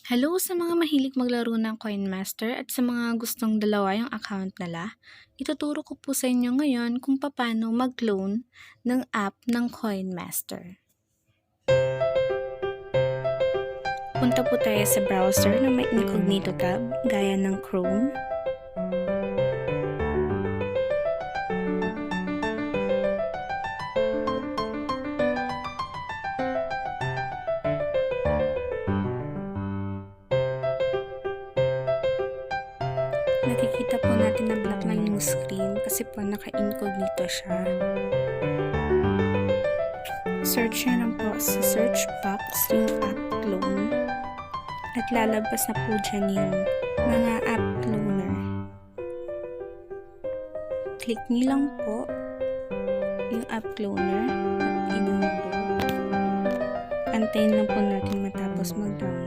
Hello sa mga mahilig maglaro ng Coin Master at sa mga gustong dalawa yung account nila. Ituturo ko po sa inyo ngayon kung paano mag-clone ng app ng Coin Master. Punta po tayo sa browser na may incognito tab gaya ng Chrome. Nakikita po natin na black lang yung screen kasi po naka-incognito siya. Search nyo lang po sa search box yung app clone at lalabas na po dyan yung mga app cloner. Click nyo lang po yung app cloner at i-download. Antayin lang po natin matapos mag-download.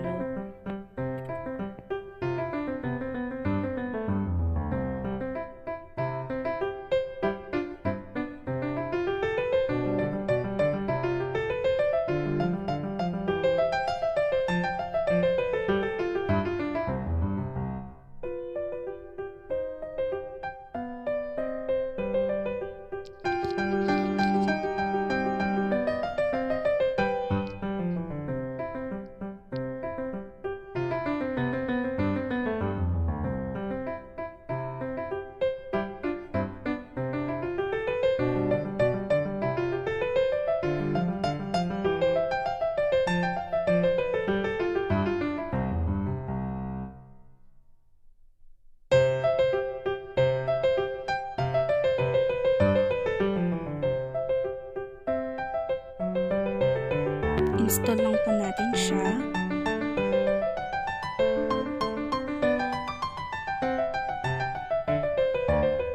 Install lang po natin siya.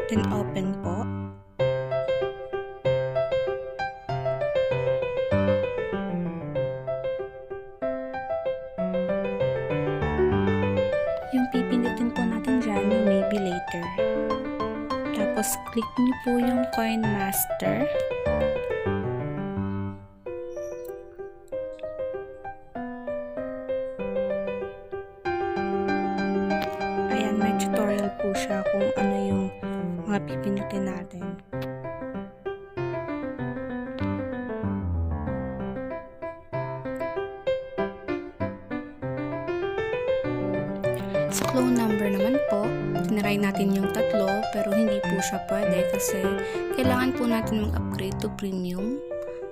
Then open po. Yung pipindutin po natin dyan yung maybe later. Tapos click niyo po yung Coin Master. Ayan, may tutorial po siya kung ano yung mga pipindutin natin. Sa clone number naman po, tinry natin yung tatlo pero hindi po siya pwede kasi kailangan po natin mag-upgrade to premium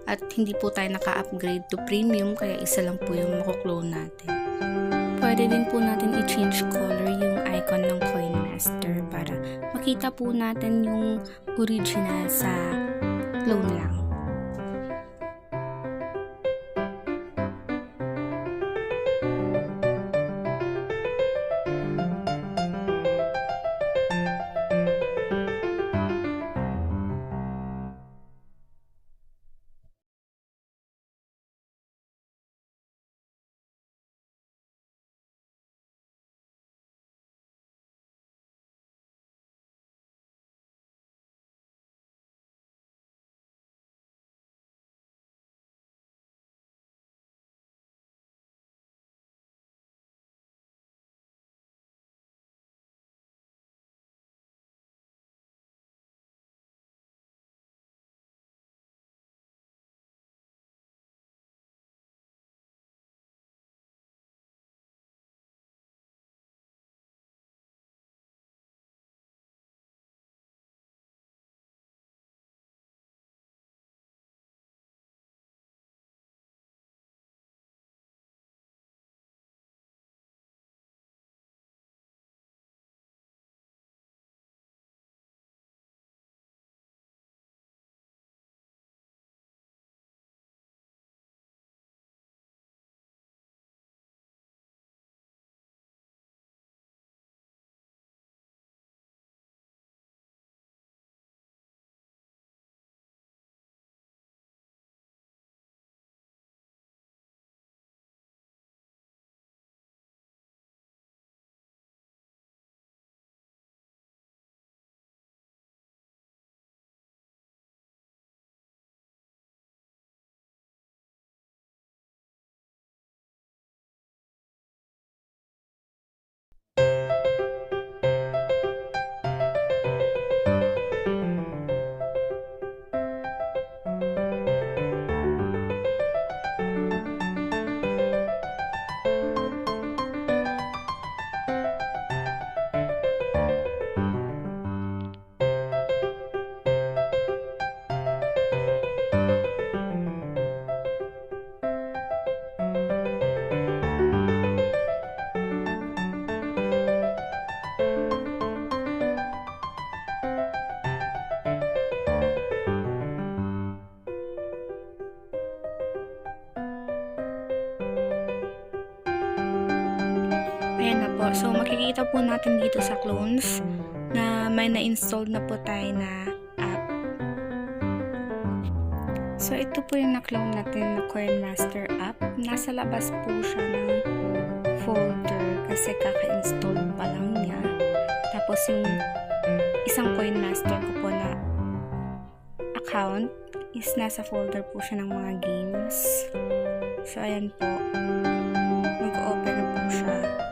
at hindi po tayo naka-upgrade to premium kaya isa lang po yung mako-clone natin. Pwede din po natin i-change color yung icon ng Coin Master para makita po natin yung original sa clone lang. ayan na po. So, makikita po natin dito sa clones na may na-install na po tayo na app. So, ito po yung na-clone natin na Coin Master app. Nasa labas po siya ng folder kasi kaka-install pa lang niya. Tapos, yung isang Coin Master ko po na account is nasa folder po siya ng mga games. So, ayan po. Mag-open na po siya.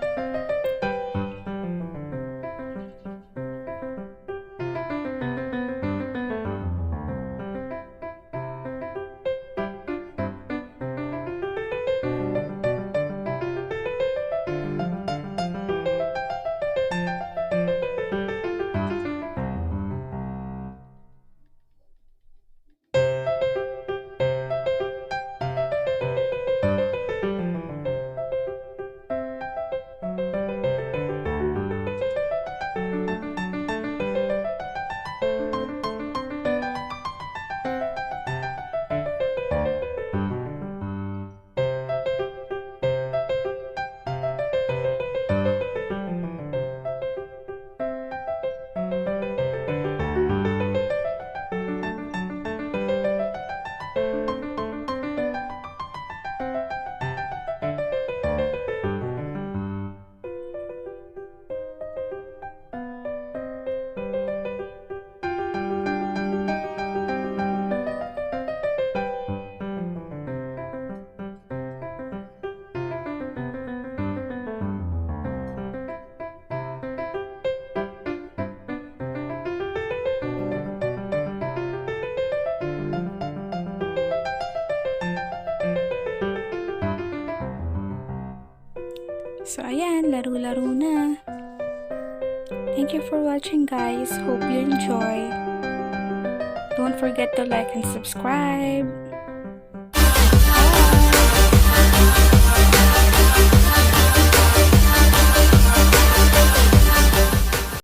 So, ayan, laro-laro na. Thank you for watching, guys. Hope you enjoy. Don't forget to like and subscribe.